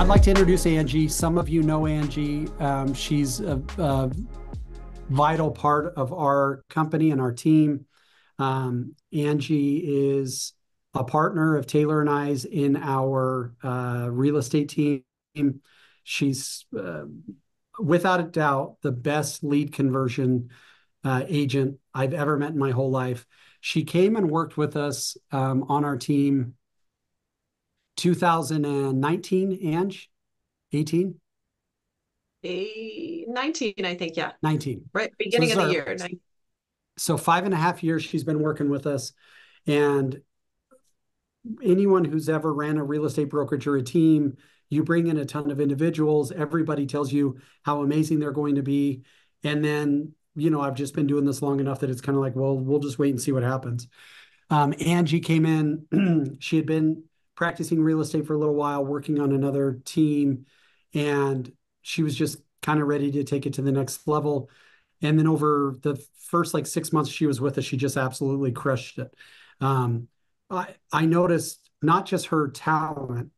I'd like to introduce Angie. Some of you know Angie. She's a vital part of our company and our team. Angie is a partner of Taylor and I's in our real estate team. She's, without a doubt, the best lead conversion agent I've ever met in my whole life. She came and worked with us on our team 2019, Ange, 18? 19, I think, yeah. 19. Right, So beginning of the year. So 5.5 years she's been working with us. And anyone who's ever ran a real estate brokerage or a team, you bring in a ton of individuals, everybody tells you how amazing they're going to be. And then, I've just been doing this long enough that it's kind of like, well, we'll just wait and see what happens. Angie came in, she had been practicing real estate for a little while, working on another team, and she was just kind of ready to take it to the next level. And then over the first 6 months she was with us, she just absolutely crushed it. I noticed not just her talent.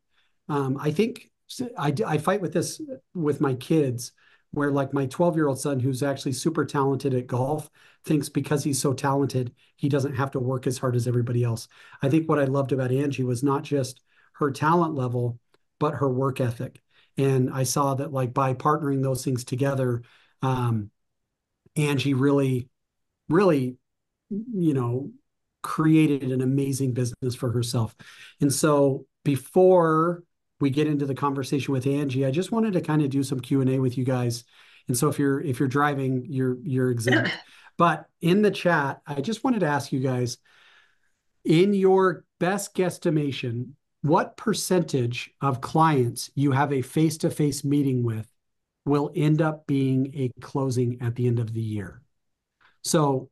I think I fight with this with my kids, where my 12-year-old son, who's actually super talented at golf, thinks because he's so talented, he doesn't have to work as hard as everybody else. I think what I loved about Angie was not just her talent level, but her work ethic. And I saw that by partnering those things together, Angie really, created an amazing business for herself. And so before we get into the conversation with Angie, I just wanted to kind of do some Q&A with you guys. And so if you're driving, you're exempt. But in the chat, I just wanted to ask you guys, in your best guesstimation, what percentage of clients you have a face-to-face meeting with will end up being a closing at the end of the year? So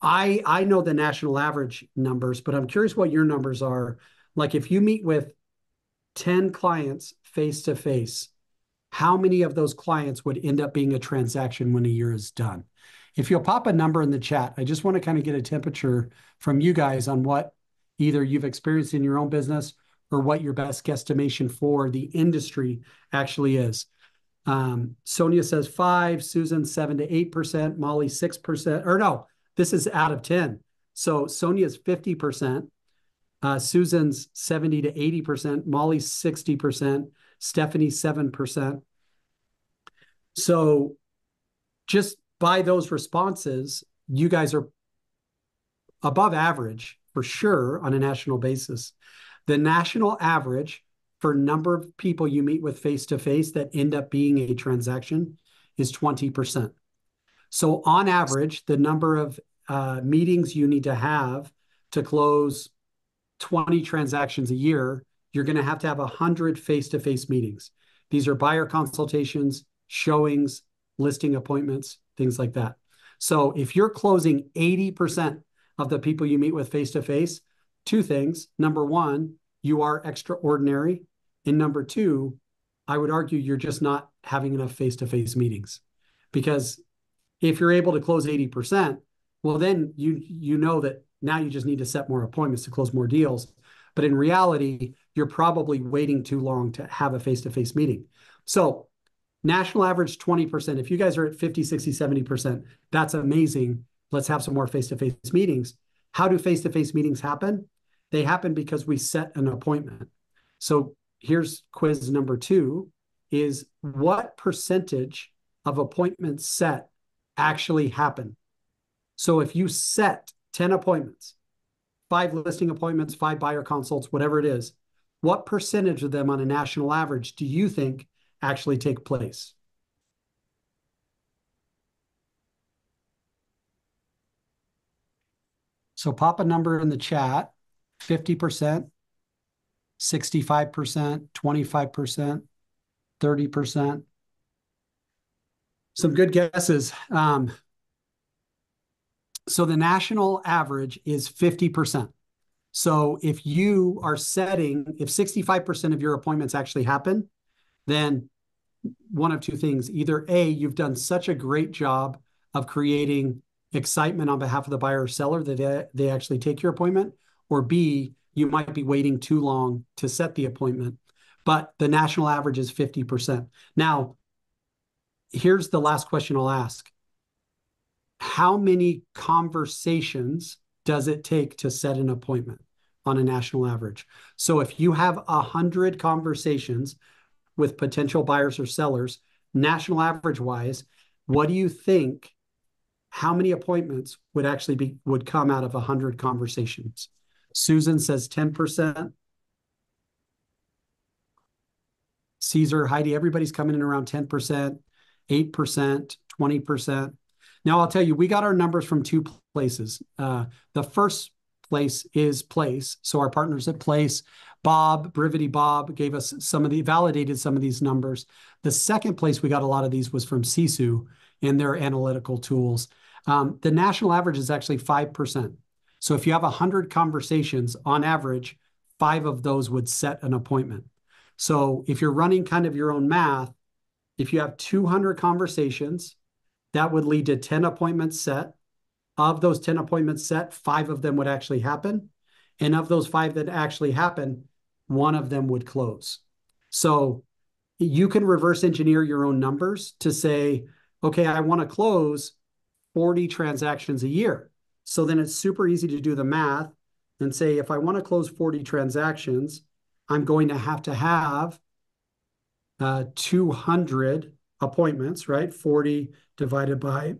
I know the national average numbers, but I'm curious what your numbers are. If you meet with 10 clients face to face, how many of those clients would end up being a transaction when a year is done? If you'll pop a number in the chat, I just want to kind of get a temperature from you guys on what either you've experienced in your own business or what your best guesstimation for the industry actually is. Sonia says 5, Susan 7 to 8%, Molly 6%, or no, this is out of 10. So Sonia's 50%, Susan's 70 to 80%, Molly's 60%, Stephanie 7%. So just by those responses, you guys are above average for sure on a national basis. The national average for number of people you meet with face-to-face that end up being a transaction is 20%. So on average, the number of meetings you need to have to close 20 transactions a year, you're going to have 100 face-to-face meetings. These are buyer consultations, showings, listing appointments, things like that. So if you're closing 80% of the people you meet with face-to-face, two things. Number one, you are extraordinary. And number two, I would argue you're just not having enough face-to-face meetings. Because if you're able to close 80%, well, then you know that now you just need to set more appointments to close more deals. But in reality, you're probably waiting too long to have a face-to-face meeting. So national average 20%. If you guys are at 50, 60, 70%, that's amazing. Let's have some more face-to-face meetings. How do face-to-face meetings happen? They happen because we set an appointment. So here's quiz number 2 is what percentage of appointments set actually happen? So if you set 10 appointments, 5 listing appointments, 5 buyer consults, whatever it is, what percentage of them on a national average do you think actually take place? So pop a number in the chat, 50%, 65%, 25%, 30%. Some good guesses. So the national average is 50%. So if you are setting, if 65% of your appointments actually happen, then one of two things. Either A, you've done such a great job of creating excitement on behalf of the buyer or seller that they actually take your appointment, or B, you might be waiting too long to set the appointment. but the national average is 50%. Now, here's the last question I'll ask. How many conversations does it take to set an appointment on a national average? So if you have 100 conversations with potential buyers or sellers, national average wise, what do you think? How many appointments would come out of 100 conversations? Susan says 10%. Caesar, Heidi, everybody's coming in around 10%, 8%, 20%. Now, I'll tell you, we got our numbers from two places. The first place is Place. So our partners at Place, Brivity Bob, gave us validated some of these numbers. The second place we got a lot of these was from Sisu and their analytical tools. The national average is actually 5%. So if you have 100 conversations, on average, 5 of those would set an appointment. So if you're running kind of your own math, if you have 200 conversations, that would lead to 10 appointments set. Of those 10 appointments set, 5 of them would actually happen. And of those 5 that actually happen, 1 of them would close. So you can reverse engineer your own numbers to say, okay, I want to close 40 transactions a year. So then it's super easy to do the math and say, if I want to close 40 transactions, I'm going to have 200 appointments, right? 40 divided by,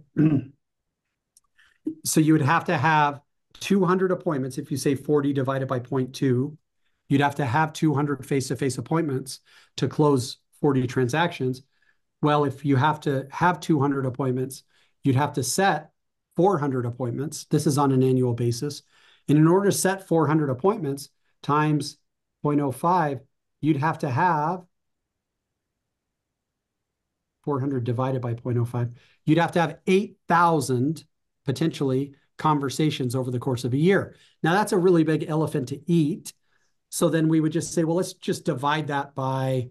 so you would have to have 200 appointments. If you say 40 divided by 0.2, you'd have to have 200 face-to-face appointments to close 40 transactions. Well, if you have to have 200 appointments, you'd have to set 400 appointments. This is on an annual basis. And in order to set 400 appointments times 0.05, you'd have to have 400 divided by 0.05. You'd have to have 8,000 potentially conversations over the course of a year. Now, that's a really big elephant to eat. So then we would just say, well, let's just divide that by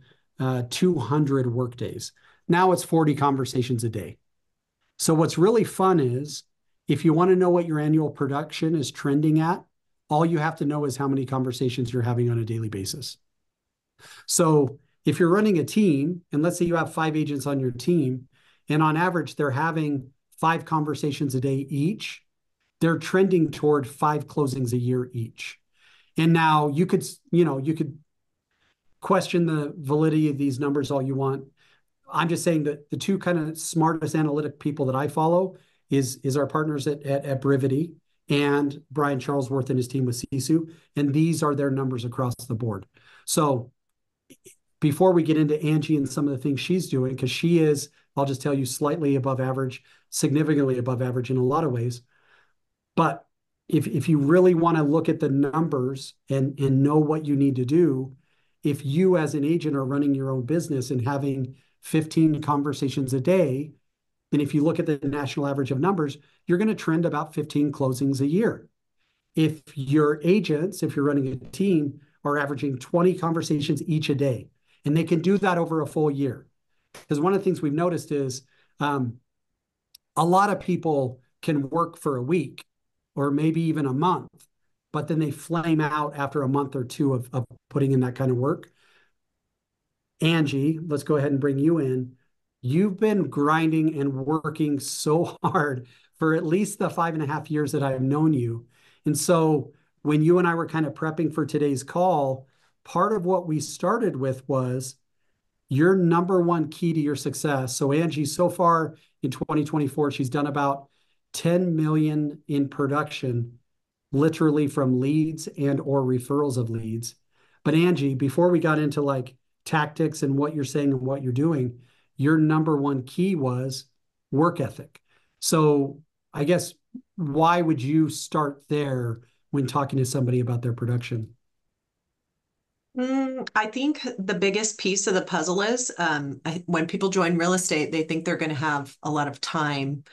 200 workdays. Now it's 40 conversations a day. So what's really fun is, if you want to know what your annual production is trending at, all you have to know is how many conversations you're having on a daily basis. So if you're running a team, and let's say you have 5 agents on your team, and on average, they're having 5 conversations a day each, they're trending toward 5 closings a year each. And now you could question the validity of these numbers all you want. I'm just saying that the two kind of smartest analytic people that I follow is our partners at Brivity and Brian Charlesworth and his team with Sisu. And these are their numbers across the board. So before we get into Angie and some of the things she's doing, because she is, I'll just tell you, slightly above average, significantly above average in a lot of ways. But if you really want to look at the numbers and know what you need to do, if you as an agent are running your own business and having 15 conversations a day, and if you look at the national average of numbers, you're going to trend about 15 closings a year. If your agents, if you're running a team, are averaging 20 conversations each a day, and they can do that over a full year. Because one of the things we've noticed is a lot of people can work for a week or maybe even a month, but then they flame out after a month or two of putting in that kind of work. Angie, let's go ahead and bring you in. You've been grinding and working so hard for at least the 5.5 years that I've known you. And so when you and I were kind of prepping for today's call, part of what we started with was your number one key to your success. So Angie, so far in 2024, she's done about 10 million in production, literally from leads and or referrals of leads. But Angie, before we got into like tactics and what you're saying and what you're doing, your number one key was work ethic. So I guess, why would you start there when talking to somebody about their production? I think the biggest piece of the puzzle is when people join real estate, they think they're going to have a lot of time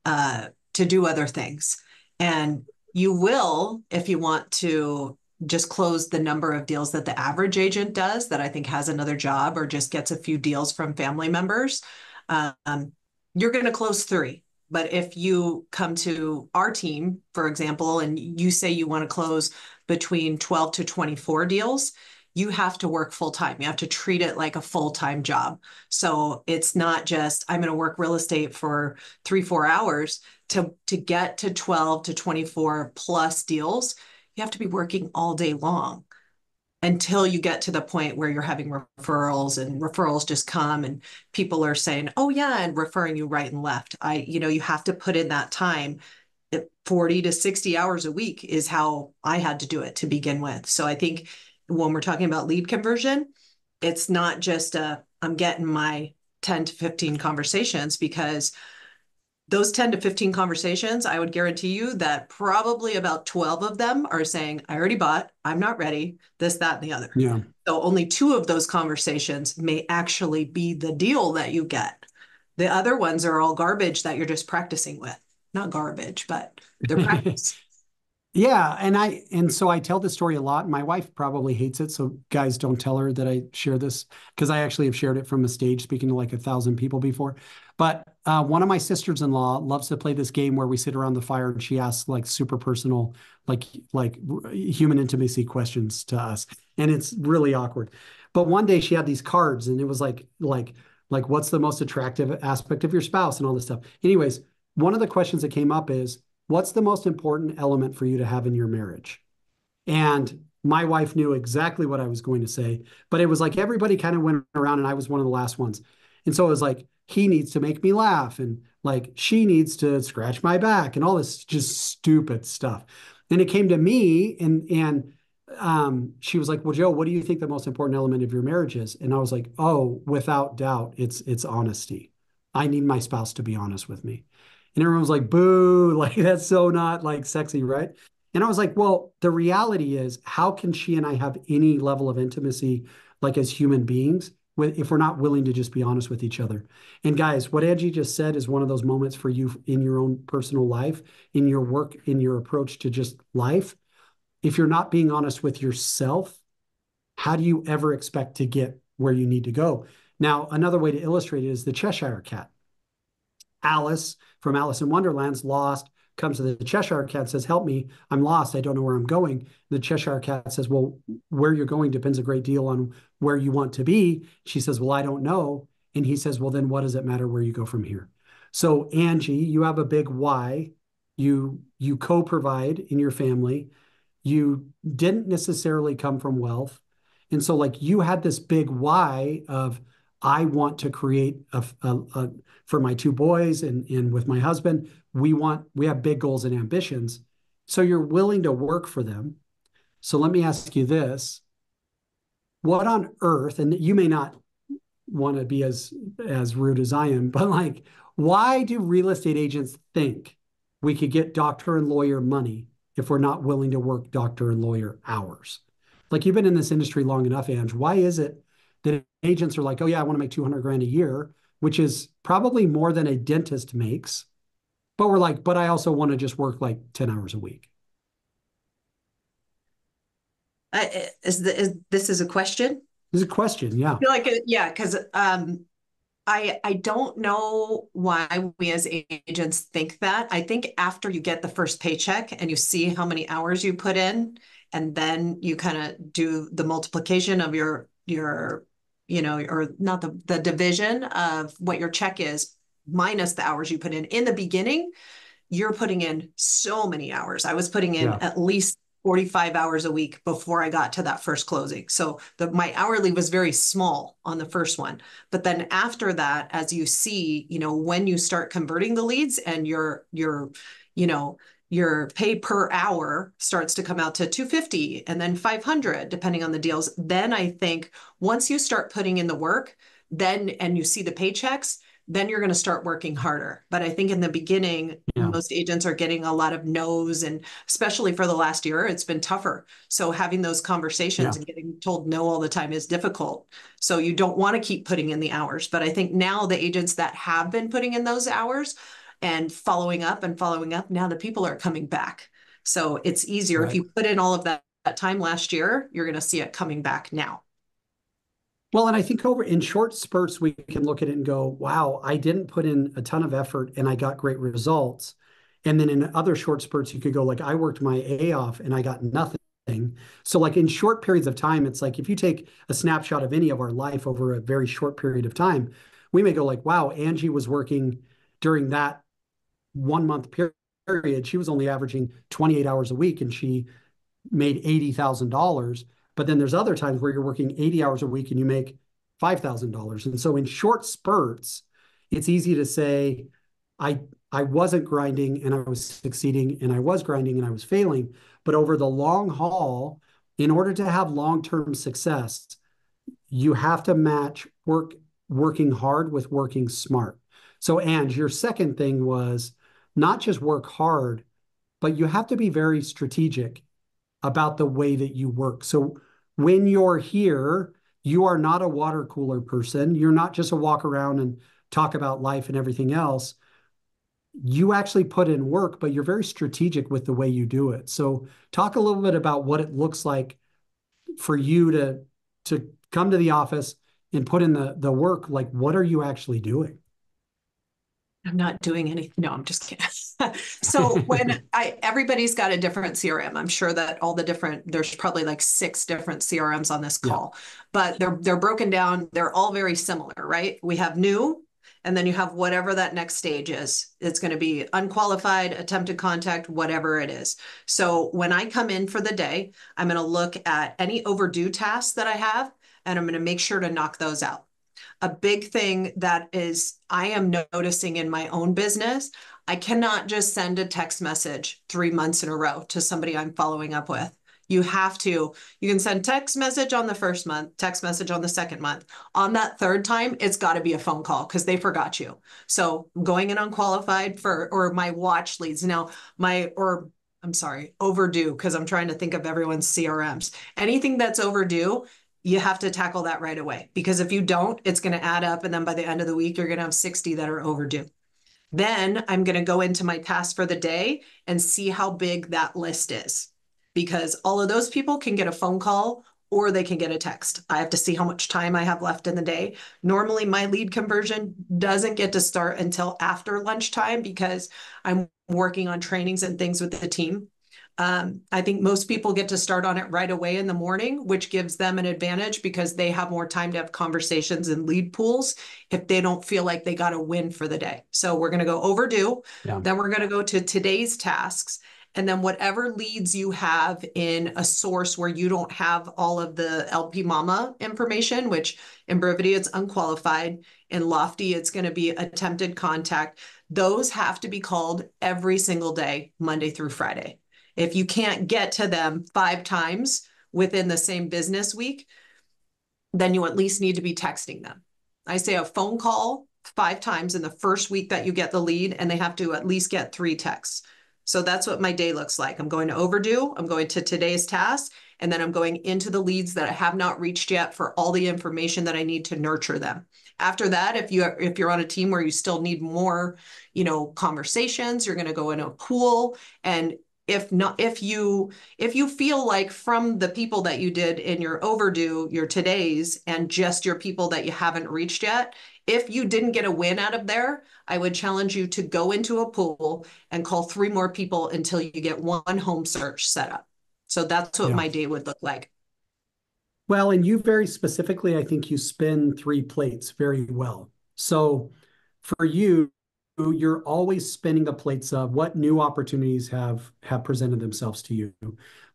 to do other things. And you will, if you want to just close the number of deals that the average agent does, that I think has another job or just gets a few deals from family members, you're going to close 3. But if you come to our team, for example, and you say you want to close between 12 to 24 deals, you have to work full time. You have to treat it like a full-time job. So it's not just, I'm going to work real estate for 3, 4 hours to get to 12 to 24 plus deals. You have to be working all day long until you get to the point where you're having referrals, and referrals just come and people are saying, oh yeah, and referring you right and left. You have to put in that time. 40 to 60 hours a week is how I had to do it to begin with. So I think when we're talking about lead conversion, it's not just I'm getting my 10 to 15 conversations, because those 10 to 15 conversations, I would guarantee you that probably about 12 of them are saying, I already bought, I'm not ready, this, that, and the other. Yeah. So only 2 of those conversations may actually be the deal that you get. The other ones are all garbage that you're just practicing with. Not garbage, but they're practice. Yeah, and so I tell this story a lot. My wife probably hates it, so guys, don't tell her that I share this, because I actually have shared it from a stage speaking to like 1,000 people before. But one of my sisters-in-law loves to play this game where we sit around the fire and she asks like super personal, like human intimacy questions to us, and it's really awkward. But one day she had these cards, and it was like what's the most attractive aspect of your spouse and all this stuff. Anyways, one of the questions that came up is, what's the most important element for you to have in your marriage? And my wife knew exactly what I was going to say, but it was like everybody kind of went around and I was one of the last ones. And so it was like, he needs to make me laugh, and like she needs to scratch my back, and all this just stupid stuff. And it came to me, and she was like, well, Joe, what do you think the most important element of your marriage is? And I was like, oh, without doubt, it's honesty. I need my spouse to be honest with me. And everyone was like, boo, like that's so not like sexy, right? And I was like, well, the reality is, how can she and I have any level of intimacy, like as human beings, if we're not willing to just be honest with each other? And guys, what Angie just said is one of those moments for you in your own personal life, in your work, in your approach to just life. If you're not being honest with yourself, how do you ever expect to get where you need to go? Now, another way to illustrate it is the Cheshire Cat. Alice from Alice in Wonderland's lost, comes to the Cheshire Cat, says, help me, I'm lost, I don't know where I'm going. The Cheshire Cat says, well, where you're going depends a great deal on where you want to be. She says, well, I don't know. And he says, well, then what does it matter where you go from here? So Angie, you have a big why. You co-provide in your family. You didn't necessarily come from wealth. And so like you had this big why of, I want to create for my 2 boys and with my husband, we have big goals and ambitions. So you're willing to work for them. So let me ask you this. What on earth, and you may not want to be as rude as I am, but like, why do real estate agents think we could get doctor and lawyer money if we're not willing to work doctor and lawyer hours? Like, you've been in this industry long enough, Ange. Why is it that agents are like, oh yeah, I want to make 200 grand a year, which is probably more than a dentist makes. But we're like, but I also want to just work like 10 hours a week. Is this is a question? This is a question, yeah. I feel like yeah, because I don't know why we as agents think that. I think after you get the first paycheck and you see how many hours you put in, and then you kind of do the multiplication of your or not the division of what your check is minus the hours you put in the beginning, you're putting in so many hours. I was putting in at least 45 hours a week before I got to that first closing. So my hourly was very small on the first one. But then after that, as you see, when you start converting the leads and your pay per hour starts to come out to 250 and then 500, depending on the deals. Then I think once you start putting in the work, and you see the paychecks, then you're going to start working harder. But I think in the beginning, most agents are getting a lot of no's, and especially for the last year, it's been tougher. So having those conversations and getting told no all the time is difficult. So you don't want to keep putting in the hours. But I think now the agents that have been putting in those hours and following up, now the people are coming back. So it's easier. If you put in all of that time last year, you're going to see it coming back now. Well, and I think in short spurts, we can look at it and go, wow, I didn't put in a ton of effort and I got great results. And then in other short spurts, you could go like, I worked my A off and I got nothing. So like in short periods of time, it's like if you take a snapshot of any of our life over a very short period of time, we may go like, wow, Angie was working during that 1 month period. She was only averaging 28 hours a week and she made $80,000. But then there's other times where you're working 80 hours a week and you make $5,000. And so in short spurts, it's easy to say, I wasn't grinding and I was succeeding, and I was grinding and I was failing. But over the long haul, in order to have long-term success, you have to match working hard with working smart. So, Ange, your second thing was not just work hard, but you have to be very strategic about the way that you work. So when you're here, you are not a water cooler person. You're not just a walk around and talk about life and everything else. You actually put in work, but you're very strategic with the way you do it. So talk a little bit about what it looks like for you to come to the office and put in the work. Like, what are you actually doing? I'm not doing anything. No, I'm just kidding. So everybody's got a different CRM. I'm sure that there's probably like 6 different CRMs on this Yeah. call, but they're broken down. They're all very similar, right? We have new, and then you have whatever that next stage is. It's going to be unqualified, attempted contact, whatever it is. So when I come in for the day, I'm going to look at any overdue tasks that I have, and I'm going to make sure to knock those out. A big thing that is I am noticing in my own business, I cannot just send a text message 3 months in a row to somebody I'm following up with. You can send text message on the first month, text message on the second month. On that third time, it's got to be a phone call because they forgot you. So I'm going in unqualified or my watch leads. Now, I'm sorry, overdue, because I'm trying to think of everyone's CRMs. Anything that's overdue, you have to tackle that right away, because if you don't, it's going to add up. And then by the end of the week, you're going to have 60 that are overdue. Then I'm going to go into my task for the day and see how big that list is, because all of those people can get a phone call or they can get a text. I have to see how much time I have left in the day. Normally, my lead conversion doesn't get to start until after lunchtime because I'm working on trainings and things with the team. I think most people get to start on it right away in the morning, which gives them an advantage because they have more time to have conversations and lead pools if they don't feel like they got a win for the day. So we're going to go overdue. Yeah. Then we're going to go to today's tasks. And then whatever leads you have in a source where you don't have all of the LP Mama information, which in Brevity, it's unqualified. In Lofty, it's going to be attempted contact. Those have to be called every single day, Monday through Friday. If you can't get to them 5 times within the same business week, then you at least need to be texting them. I say a phone call 5 times in the first week that you get the lead, and they have to at least get 3 texts. So that's what my day looks like. I'm going to overdue, I'm going to today's task, and then I'm going into the leads that I have not reached yet for all the information that I need to nurture them. After that, if you're on a team where you still need more, conversations, you're going to go in a pool. And if you feel like from the people that you did in your overdue, your today's, and just your people that you haven't reached yet, if you didn't get a win out of there, I would challenge you to go into a pool and call 3 more people until you get 1 home search set up. So that's what Yeah. my day would look like. Well, and you very specifically, I think you spin 3 plates very well. So for you, you're always spinning the plates of what new opportunities have presented themselves to you.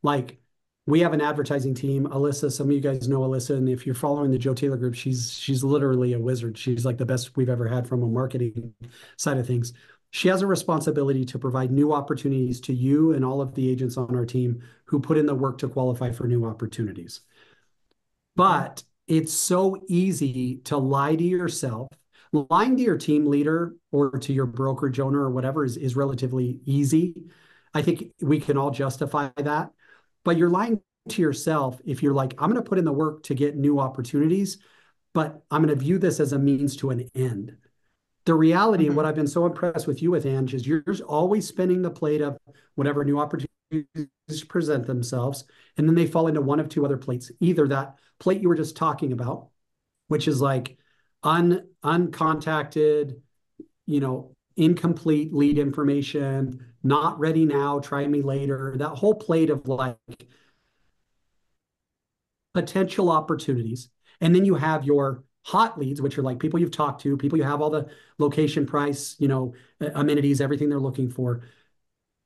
Like we have an advertising team, Alyssa. Some of you guys know Alyssa, and if you're following the Joe Taylor group, she's literally a wizard. She's like the best we've ever had from a marketing side of things. She has a responsibility to provide new opportunities to you and all of the agents on our team who put in the work to qualify for new opportunities. But it's so easy to lie to yourself. Lying to your team leader or to your brokerage owner or whatever is relatively easy. I think we can all justify that. But you're lying to yourself if you're like, I'm going to put in the work to get new opportunities, but I'm going to view this as a means to an end. The reality, and what I've been so impressed with you with, Ange, is you're always spinning the plate of whatever new opportunities present themselves, and then they fall into one of 2 other plates. Either that plate you were just talking about, which is like uncontacted, incomplete lead information, not ready now, try me later. That whole plate of like, potential opportunities. And then you have your hot leads, which are like people you've talked to, people you have all the location, price, amenities, everything they're looking for.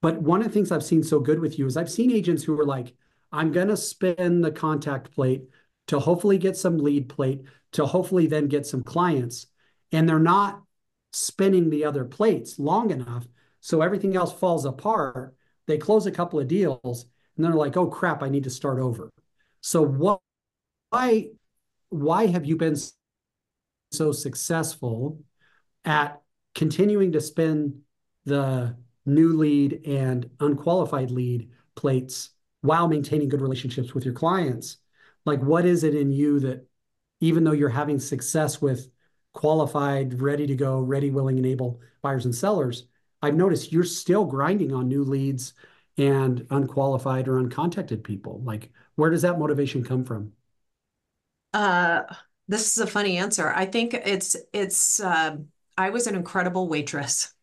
But one of the things I've seen so good with you is I've seen agents who are like, I'm going to spin the contact plate to hopefully get some lead plate, to hopefully then get some clients. And they're not spinning the other plates long enough. So everything else falls apart. They close a couple of deals and they're like, oh crap, I need to start over. So why, why have you been so successful at continuing to spin the new lead and unqualified lead plates while maintaining good relationships with your clients? Like, what is it in you that, even though you're having success with qualified, ready to go, ready, willing, and able buyers and sellers, I've noticed you're still grinding on new leads and unqualified or uncontacted people. Like, where does that motivation come from? Uh, this is a funny answer. I think I was an incredible waitress.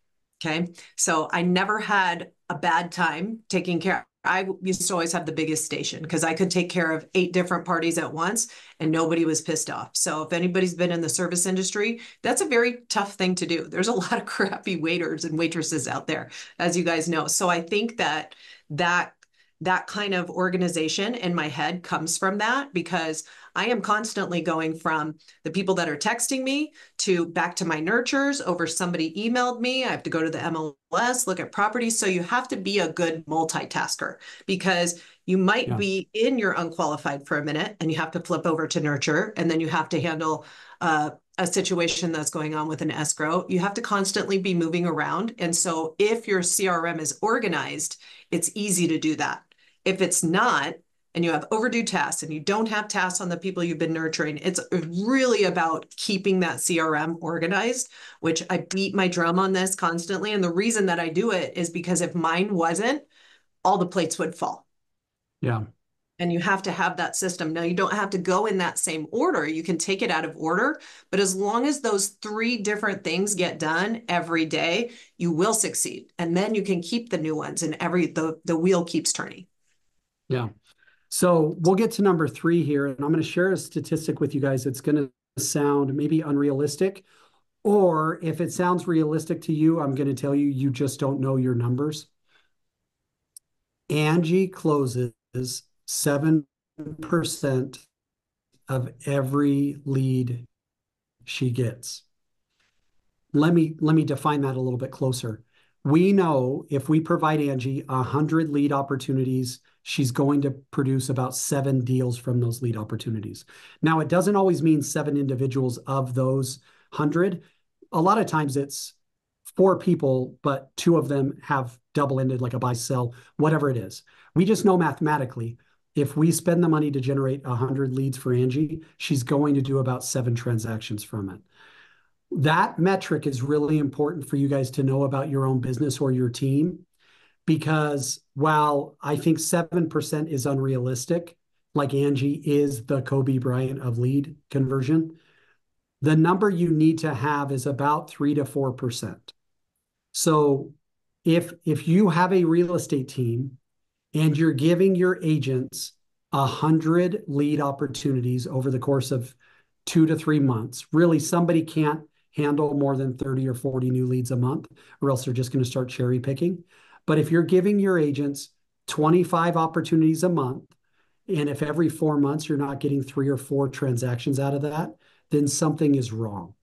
Okay. So I never had a bad time taking care. I used to always have the biggest station because I could take care of 8 different parties at once and nobody was pissed off. So if anybody's been in the service industry, that's a very tough thing to do. There's a lot of crappy waiters and waitresses out there, as you guys know. So I think that that kind of organization in my head comes from that because I am constantly going from the people that are texting me to back to my nurtures over somebody emailed me. I have to go to the MLS, look at properties. So you have to be a good multitasker because you might Yeah. be in your unqualified for a minute and you have to flip over to nurture and then you have to handle a situation that's going on with an escrow. You have to constantly be moving around. And so if your CRM is organized, it's easy to do that. If it's not, and you have overdue tasks and you don't have tasks on the people you've been nurturing, it's really about keeping that CRM organized, which I beat my drum on this constantly. And the reason that I do it is because if mine wasn't, all the plates would fall. Yeah. And you have to have that system. Now, you don't have to go in that same order. You can take it out of order. But as long as those 3 different things get done every day, you will succeed. And then you can keep the new ones and the wheel keeps turning. Yeah. So we'll get to number 3 here, and I'm going to share a statistic with you guys. It's going to sound maybe unrealistic, or if it sounds realistic to you, I'm going to tell you, you just don't know your numbers. Angie closes 7% of every lead she gets. Let me define that a little bit closer. We know if we provide Angie 100 lead opportunities, she's going to produce about 7 deals from those lead opportunities. Now, it doesn't always mean 7 individuals of those 100. A lot of times it's 4 people, but 2 of them have double-ended, like a buy sell, whatever it is. We just know mathematically, if we spend the money to generate 100 leads for Angie, she's going to do about 7 transactions from it. That metric is really important for you guys to know about your own business or your team, because while I think 7% is unrealistic, like Angie is the Kobe Bryant of lead conversion, the number you need to have is about 3 to 4%. So if you have a real estate team and you're giving your agents 100 lead opportunities over the course of 2 to 3 months, really somebody can't handle more than 30 or 40 new leads a month, or else they're just going to start cherry picking. But if you're giving your agents 25 opportunities a month, and if every 4 months you're not getting 3 or 4 transactions out of that, then something is wrong.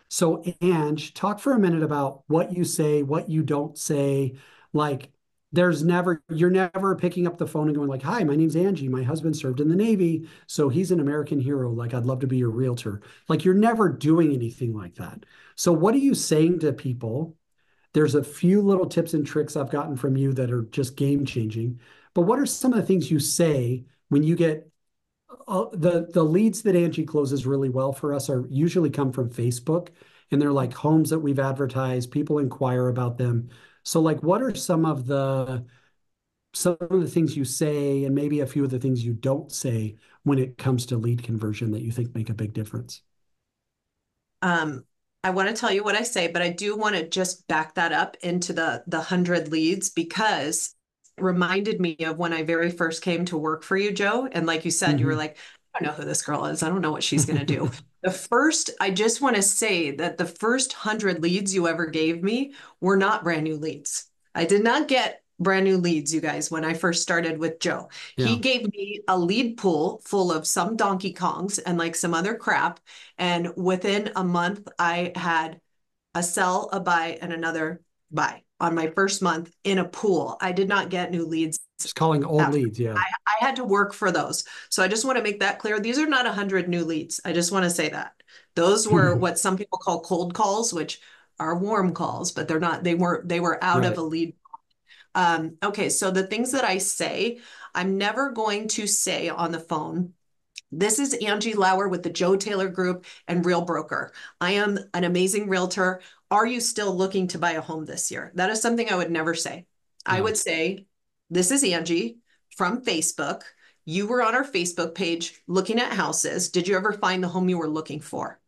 So, Ange, talk for a minute about what you say, what you don't say. Like, you're never picking up the phone and going like, hi, my name's Angie. My husband served in the Navy, so he's an American hero. Like, I'd love to be your realtor. Like, you're never doing anything like that. So what are you saying to people? There's a few little tips and tricks I've gotten from you that are just game changing. But what are some of the things you say when you get the leads that Angie closes really well for us are usually come from Facebook, and they're like homes that we've advertised, people inquire about them. So like, what are some of the things you say and maybe a few of the things you don't say when it comes to lead conversion that you think make a big difference? I want to tell you what I say, but I do want to just back that up into the 100 leads because it reminded me of when I very first came to work for you, Joe. And like you said, you were Mm-hmm. like, I don't know who this girl is. I don't know what she's going to do. I just want to say that the first 100 leads you ever gave me were not brand new leads. I did not get brand new leads, you guys, when I first started with Joe. He Yeah. gave me a lead pool full of some Donkey Kongs and like some other crap. And within a month, I had a sell, a buy, and another buy on my first month in a pool. I did not get new leads Just calling old after. leads. Yeah. I had to work for those. So I just want to make that clear. These are not 100 new leads. I just want to say that. Those were what some people call cold calls, which are warm calls, but they were out of Right. a lead. Okay, so the things that I say, I'm never going to say on the phone, this is Angie Lauer with the Joe Taylor Group and Real Broker. I am an amazing realtor. Are you still looking to buy a home this year? That is something I would never say. I Yeah. would say, this is Angie from Facebook. You were on our Facebook page looking at houses. Did you ever find the home you were looking for?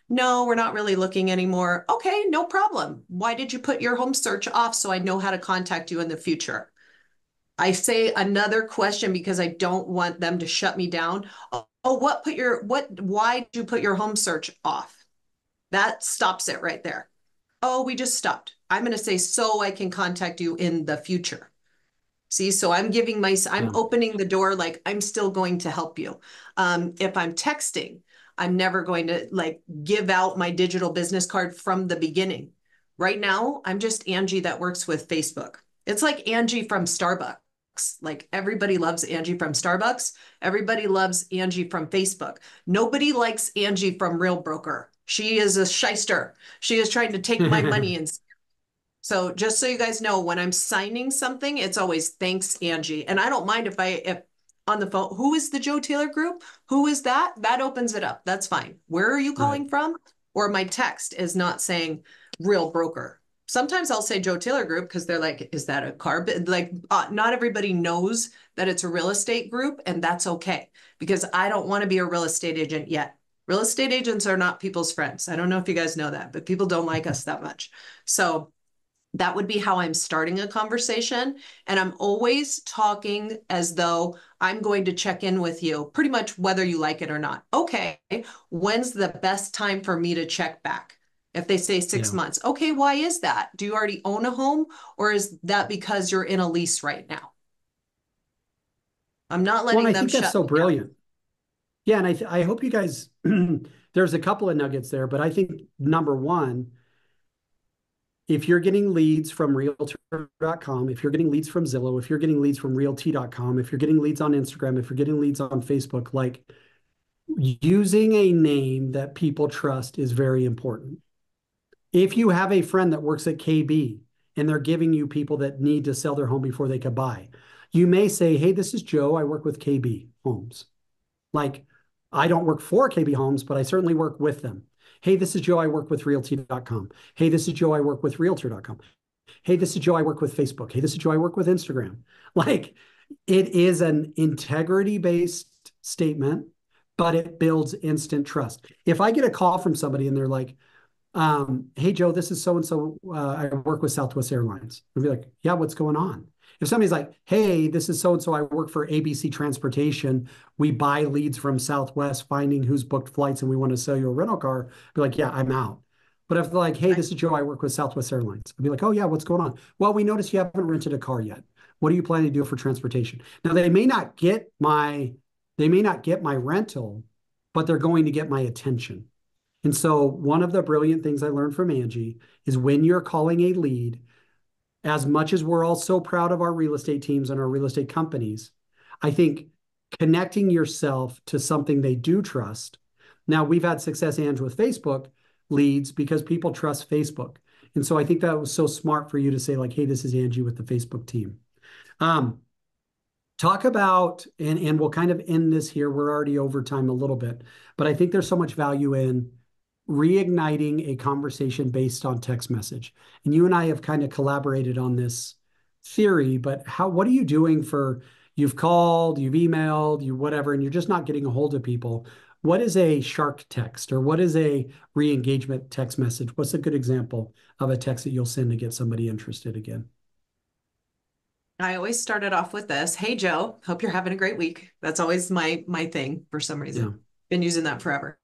No, we're not really looking anymore. Okay, no problem. Why did you put your home search off so I know how to contact you in the future? I say another question because I don't want them to shut me down. Oh, why did you put your home search off? That stops it right there. Oh, we just stopped. I'm going to say, so I can contact you in the future. See, so I'm Yeah. opening the door, like I'm still going to help you. If I'm texting, I'm never going to like give out my digital business card from the beginning. Right now, I'm just Angie that works with Facebook. It's like Angie from Starbucks. Like everybody loves Angie from Starbucks. Everybody loves Angie from Facebook. Nobody likes Angie from Real Broker. She is a shyster. She is trying to take my money and so just so you guys know, when I'm signing something, it's always thanks, Angie. And I don't mind if on the phone, who is the Joe Taylor Group? Who is that? That opens it up. That's fine. Where are you Right. calling from? Or my text is not saying Real Broker. Sometimes I'll say Joe Taylor Group because they're like, is that a car? Like, not everybody knows that it's a real estate group, and that's okay because I don't want to be a real estate agent yet. Real estate agents are not people's friends. I don't know if you guys know that, but people don't like us that much. So that would be how I'm starting a conversation. And I'm always talking as though I'm going to check in with you, pretty much whether you like it or not. Okay, when's the best time for me to check back? If they say six Yeah. months, okay, why is that? Do you already own a home or is that because you're in a lease right now? I'm not Well, and letting I them think that's shut so me down. brilliant. Yeah. And I hope you guys, there's a couple of nuggets there, but I think number one, if you're getting leads from realtor.com, if you're getting leads from Zillow, if you're getting leads from realty.com, if you're getting leads on Instagram, if you're getting leads on Facebook, like using a name that people trust is very important. If you have a friend that works at KB and they're giving you people that need to sell their home before they could buy, you may say, hey, this is Joe. I work with KB Homes. Like, I don't work for KB Homes, but I certainly work with them. Hey, this is Joe. I work with realty.com. Hey, this is Joe. I work with realtor.com. Hey, this is Joe. I work with Facebook. Hey, this is Joe. I work with Instagram. Like, it is an integrity based statement, but it builds instant trust. If I get a call from somebody and they're like, hey, Joe, this is so and so. I work with Southwest Airlines. I'd be like, yeah, what's going on? If somebody's like, hey, this is so and so. I work for ABC Transportation. We buy leads from Southwest, finding who's booked flights, and we want to sell you a rental car. I'd be like, yeah, I'm out. But if they're like, hey, this is Joe. I work with Southwest Airlines. I'd be like, oh yeah, what's going on? Well, we noticed you haven't rented a car yet. What are you planning to do for transportation? Now they may not get my rental, but they're going to get my attention. And so one of the brilliant things I learned from Angie is when you're calling a lead, as much as we're all so proud of our real estate teams and our real estate companies, I think connecting yourself to something they do trust. Now, we've had success, Ange, with Facebook leads because people trust Facebook. And so I think that was so smart for you to say, like, hey, this is Angie with the Facebook team. Um, Talk about, and we'll kind of end this here. We're already over time a little bit, but I think there's so much value in reigniting a conversation based on text message. And you and I have kind of collaborated on this theory, but what are you doing for, you've called, you've emailed, you whatever, and you're just not getting a hold of people. What is a shark text or what is a re-engagement text message? What's a good example of a text that you'll send to get somebody interested again? I always started off with this. Hey, Joe, hope you're having a great week. That's always my thing for some Yeah. reason. Been using that forever.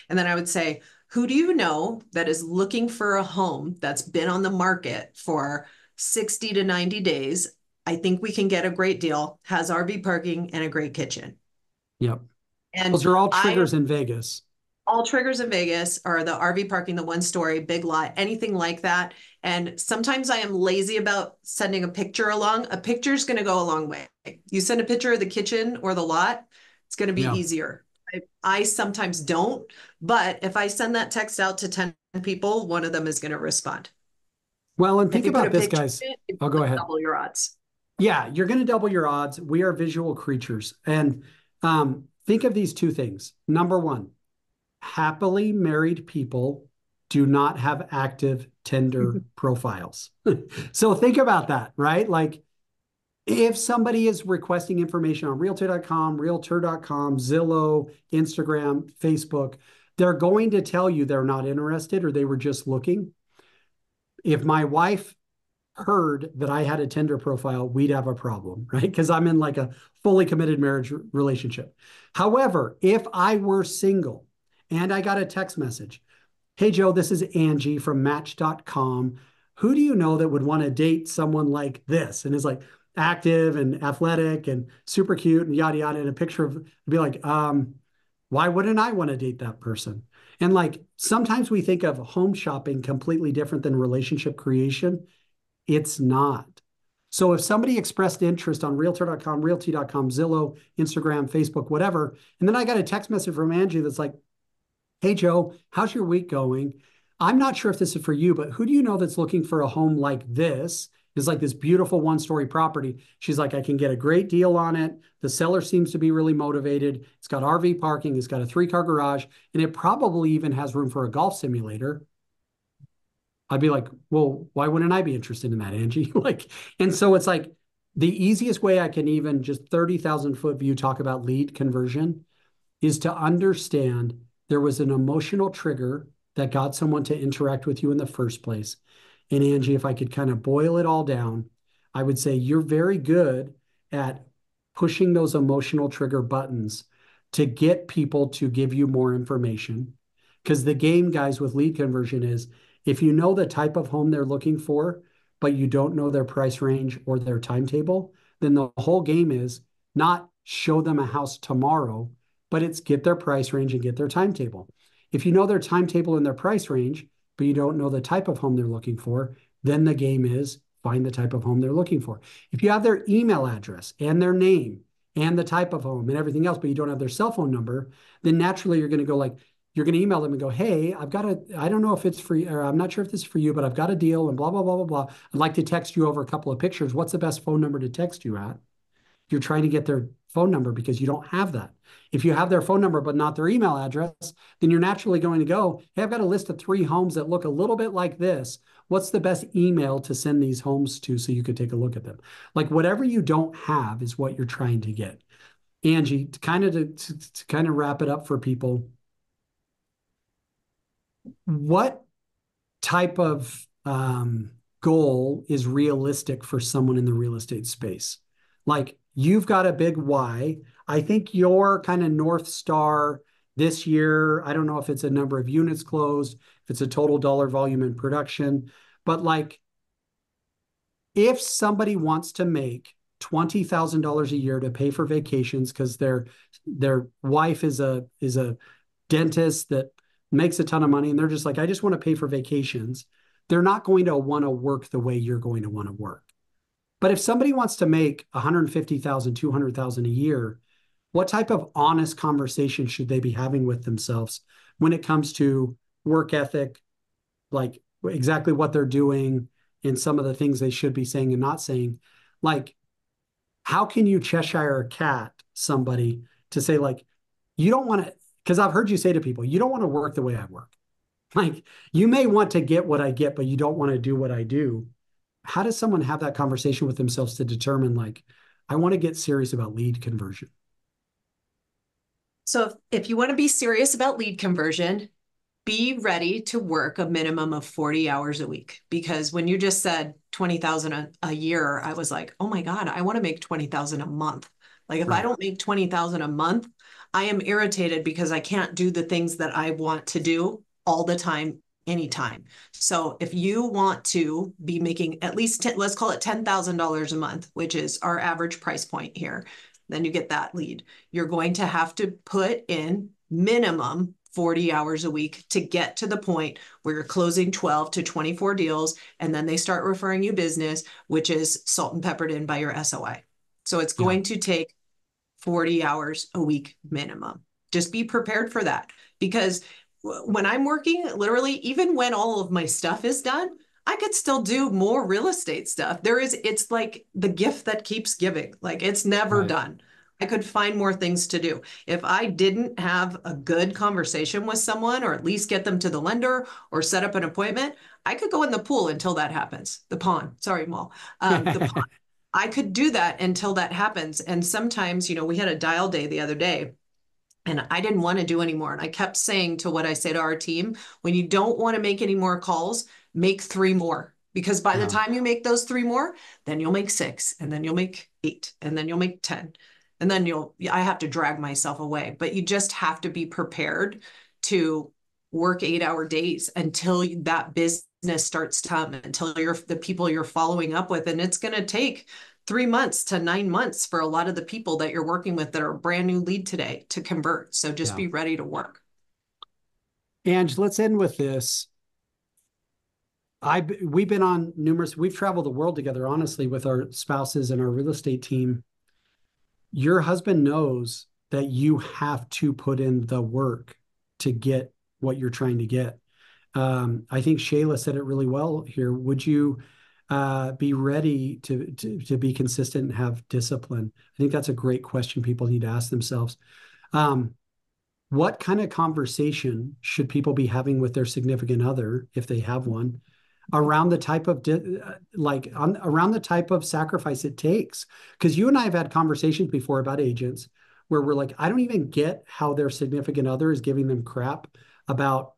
And then I would say, who do you know that is looking for a home that's been on the market for 60 to 90 days? I think we can get a great deal, has RV parking and a great kitchen. Yep. And Those are all I triggers in Vegas. all triggers in Vegas are the RV parking, the 1 story, big lot, anything like that. And sometimes I am lazy about sending a picture along. A picture is going to go a long way. You send a picture of the kitchen or the lot, it's going to be Yeah. easier. I sometimes don't, but if I send that text out to 10 people, one of them is going to respond. Well, and If think you put a about this, picture guys. in it, you I'll go ahead. double your odds. Yeah, you're going to double your odds. We are visual creatures. And think of these two things. Number one, happily married people do not have active Tinder profiles. So think about that, right? Like if somebody is requesting information on realtor.com, Zillow, Instagram, Facebook, they're going to tell you they're not interested or they were just looking. If my wife heard that I had a Tinder profile, we'd have a problem, right? Because I'm in like a fully committed marriage relationship. However, if I were single and I got a text message, hey, Joe, this is Angie from Match.com. Who do you know that would want to date someone like this? And is like active and athletic and super cute and yada, yada, and a picture of, be like, why wouldn't I want to date that person? And like sometimes we think of home shopping completely different than relationship creation. It's not. So if somebody expressed interest on realtor.com, realty.com, Zillow, Instagram, Facebook, whatever, and then I got a text message from Angie that's like, hey, Joe, how's your week going? I'm not sure if this is for you, but who do you know that's looking for a home like this? It's like this beautiful 1 story property. She's like, I can get a great deal on it. The seller seems to be really motivated. It's got RV parking. It's got a 3-car garage, and it probably even has room for a golf simulator. I'd be like, well, why wouldn't I be interested in that, Angie? Like, and so it's like the easiest way I can even just 30,000 foot view talk about lead conversion is to understand there was an emotional trigger that got someone to interact with you in the first place. And Angie, if I could kind of boil it all down, I would say you're very good at pushing those emotional trigger buttons to get people to give you more information. Because the game, guys, with lead conversion is if you know the type of home they're looking for, but you don't know their price range or their timetable, then the whole game is not show them a house tomorrow, but it's get their price range and get their timetable. If you know their timetable and their price range, but you don't know the type of home they're looking for, then the game is find the type of home they're looking for. If you have their email address and their name and the type of home and everything else, but you don't have their cell phone number, then naturally you're going to go like, you're going to email them and go, hey, I don't know if it's free, or I'm not sure if this is for you, but I've got a deal and blah, blah, blah, blah, blah. I'd like to text you over a couple of pictures. What's the best phone number to text you at? You're trying to get their phone number because you don't have that. If you have their phone number, but not their email address, then you're naturally going to go, hey, I've got a list of 3 homes that look a little bit like this. What's the best email to send these homes to so you could take a look at them? Like whatever you don't have is what you're trying to get. Angie, to kind of wrap it up for people, what type of goal is realistic for someone in the real estate space? Like you've got a big why. I think your kind of North Star this year, I don't know if it's a number of units closed, if it's a total dollar volume in production, but like if somebody wants to make $20,000 a year to pay for vacations because their wife is a dentist that makes a ton of money and they're just like, I just want to pay for vacations. They're not going to want to work the way you're going to want to work. But if somebody wants to make 150,000, 200,000 a year, what type of honest conversation should they be having with themselves when it comes to work ethic, like exactly what they're doing and some of the things they should be saying and not saying? Like, how can you Cheshire cat somebody to say like, you don't want to, because I've heard you say to people, you don't want to work the way I work. Like you may want to get what I get, but you don't want to do what I do. How does someone have that conversation with themselves to determine like, I want to get serious about lead conversion? So if you want to be serious about lead conversion, be ready to work a minimum of 40 hours a week. Because when you just said 20,000 a year, I was like, oh my God, I want to make 20,000 a month. Like if I Right. don't make 20,000 a month, I am irritated because I can't do the things that I want to do all the time, anytime. So if you want to be making at least 10, let's call it $10,000 a month, which is our average price point here, then you get that lead. You're going to have to put in minimum 40 hours a week to get to the point where you're closing 12 to 24 deals, and then they start referring you business, which is salt and peppered in by your SOI. So it's Yeah. going to take 40 hours a week minimum. Just be prepared for that, because when I'm working, literally, even when all of my stuff is done, I could still do more real estate stuff. It's like the gift that keeps giving. Like it's never Right. done. I could find more things to do. If I didn't have a good conversation with someone, or at least get them to the lender or set up an appointment, I could go in the pool until that happens. The pond. Sorry, Mal. The pond. I could do that until that happens. And sometimes, we had a dial day the other day, and I didn't want to do anymore. And I kept saying to what I say to our team, when you don't want to make any more calls, make three more. Because by the Yeah. time you make those three more, then you'll make six, and then you'll make eight, and then you'll make 10. And then I have to drag myself away. But you just have to be prepared to work 8-hour days until that business starts to come, until the people you're following up with. And it's going to take 3 months to 9 months for a lot of the people that you're working with that are a brand new lead today to convert. So just Yeah. be ready to work. Ange, let's end with this. We've traveled the world together, honestly, with our spouses and our real estate team. Your husband knows that you have to put in the work to get what you're trying to get. I think Shayla said it really well here. Would you be ready to be consistent and have discipline? I think that's a great question people need to ask themselves. Um, what kind of conversation should people be having with their significant other, if they have one, around the type of around the type of sacrifice it takes? Because you and I have had conversations before about agents where we're like, I don't even get how their significant other is giving them crap about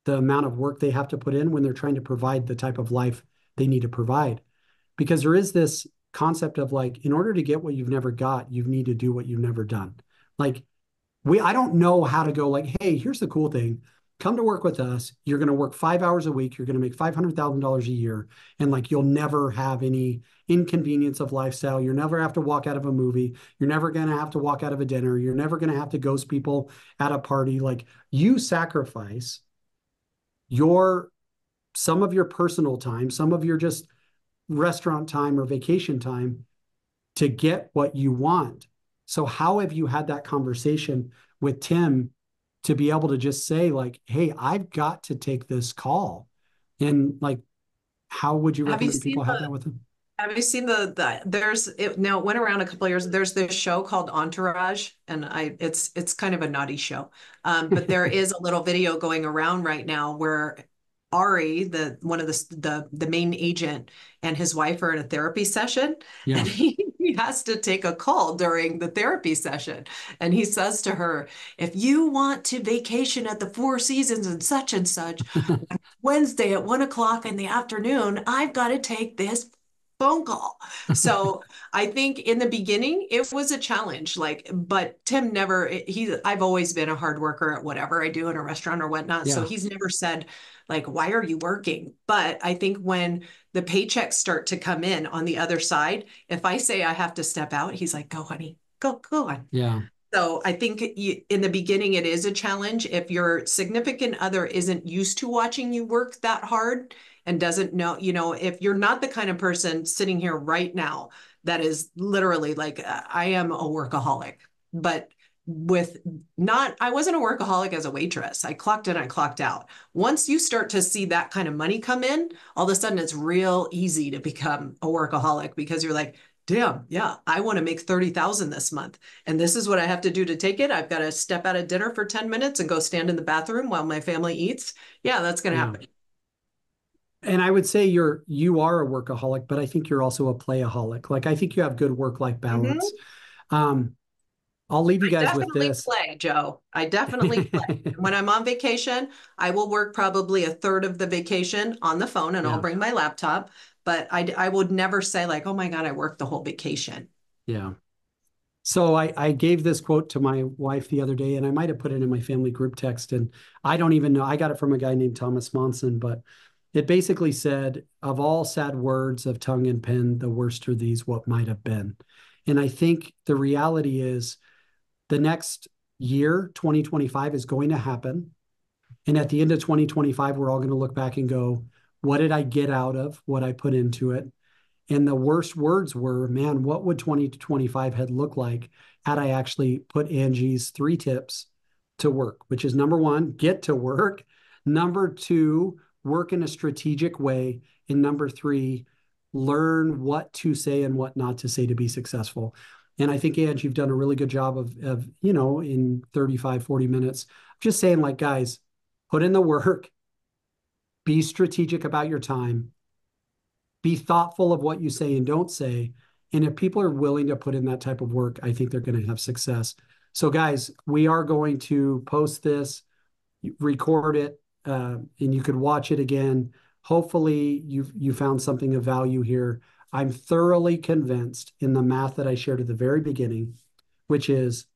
the amount of work they have to put in when they're trying to provide the type of life they need to provide. Because there is this concept of like, in order to get what you've never got, you need to do what you've never done. Like, I don't know how to go like, hey, here's the cool thing. Come to work with us. You're going to work 5 hours a week. You're going to make $500,000 a year. And like, you'll never have any inconvenience of lifestyle. You'll never have to walk out of a movie. You're never going to have to walk out of a dinner. You're never going to have to ghost people at a party. Like, you sacrifice your some of your personal time, some of your just restaurant time or vacation time to get what you want. So how have you had that conversation with Tim to be able to just say like, hey, I've got to take this call? And like, how would you Have you recommend seen people have the that with them? Have you seen there's it now it went around a couple of years. There's this show called Entourage, and it's kind of a naughty show. But there is a little video going around right now where Ari, the one of the main agent, and his wife are in a therapy session, and Yeah. he has to take a call during the therapy session. And he says to her, if you want to vacation at the Four Seasons and such, Wednesday at 1 o'clock in the afternoon, I've got to take this phone call. So I think in the beginning it was a challenge, like, but Tim never, I've always been a hard worker at whatever I do in a restaurant or whatnot. So Yeah. he's never said like, why are you working? But I think when the paychecks start to come in on the other side, if I say I have to step out, he's like, go honey, go on. Yeah. So I think in the beginning, it is a challenge. If your significant other isn't used to watching you work that hard and doesn't know, if you're not the kind of person sitting here right now that is literally like, I am a workaholic, but I wasn't a workaholic as a waitress. I clocked in, I clocked out. Once you start to see that kind of money come in, all of a sudden it's real easy to become a workaholic because you're like, damn, yeah, I want to make 30,000 this month. And this is what I have to do to take it. I've got to step out of dinner for 10 minutes and go stand in the bathroom while my family eats. Yeah, that's going to Yeah. happen. And I would say you are a workaholic, but I think you're also a playaholic. Like, I think you have good work-life balance. Mhm. Um, I'll leave you I guys with definitely this. play, Joe. I definitely play. When I'm on vacation, I will work probably a third of the vacation on the phone and I'll Yeah. bring my laptop. But I would never say like, oh my God, I worked the whole vacation. Yeah. So I gave this quote to my wife the other day, and I might have put it in my family group text. And I don't even know. I got it from a guy named Thomas Monson, but it basically said, of all sad words of tongue and pen, the worst are these what might have been. And I think the reality is the next year, 2025, is going to happen. And at the end of 2025, we're all going to look back and go, what did I get out of what I put into it? And the worst words were, man, what would 2025 had looked like had I actually put Angie's 3 tips to work, which is number one, get to work. Number two, work in a strategic way. And number three, learn what to say and what not to say to be successful. And I think, Angie, you've done a really good job of in 35, 40 minutes, just saying, like, guys, put in the work, be strategic about your time, be thoughtful of what you say and don't say. And if people are willing to put in that type of work, I think they're going to have success. So, guys, we are going to post this, record it, and you could watch it again. Hopefully, you found something of value here. I'm thoroughly convinced in the math that I shared at the very beginning, which is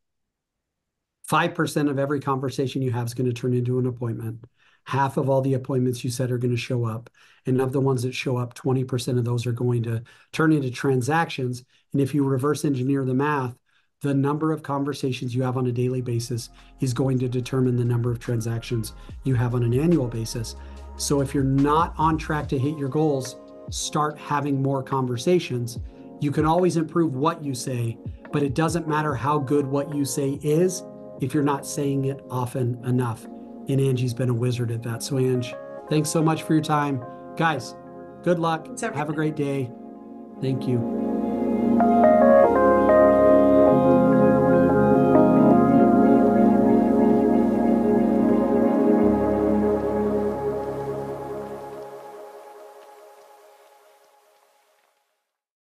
5% of every conversation you have is going to turn into an appointment. Half of all the appointments you said are going to show up. And of the ones that show up, 20% of those are going to turn into transactions. And if you reverse engineer the math, the number of conversations you have on a daily basis is going to determine the number of transactions you have on an annual basis. So if you're not on track to hit your goals, start having more conversations. You can always improve what you say, but it doesn't matter how good what you say is if you're not saying it often enough. And Angie's been a wizard at that. So, Ange, thanks so much for your time. Guys, good luck. Have a great day. Thank you.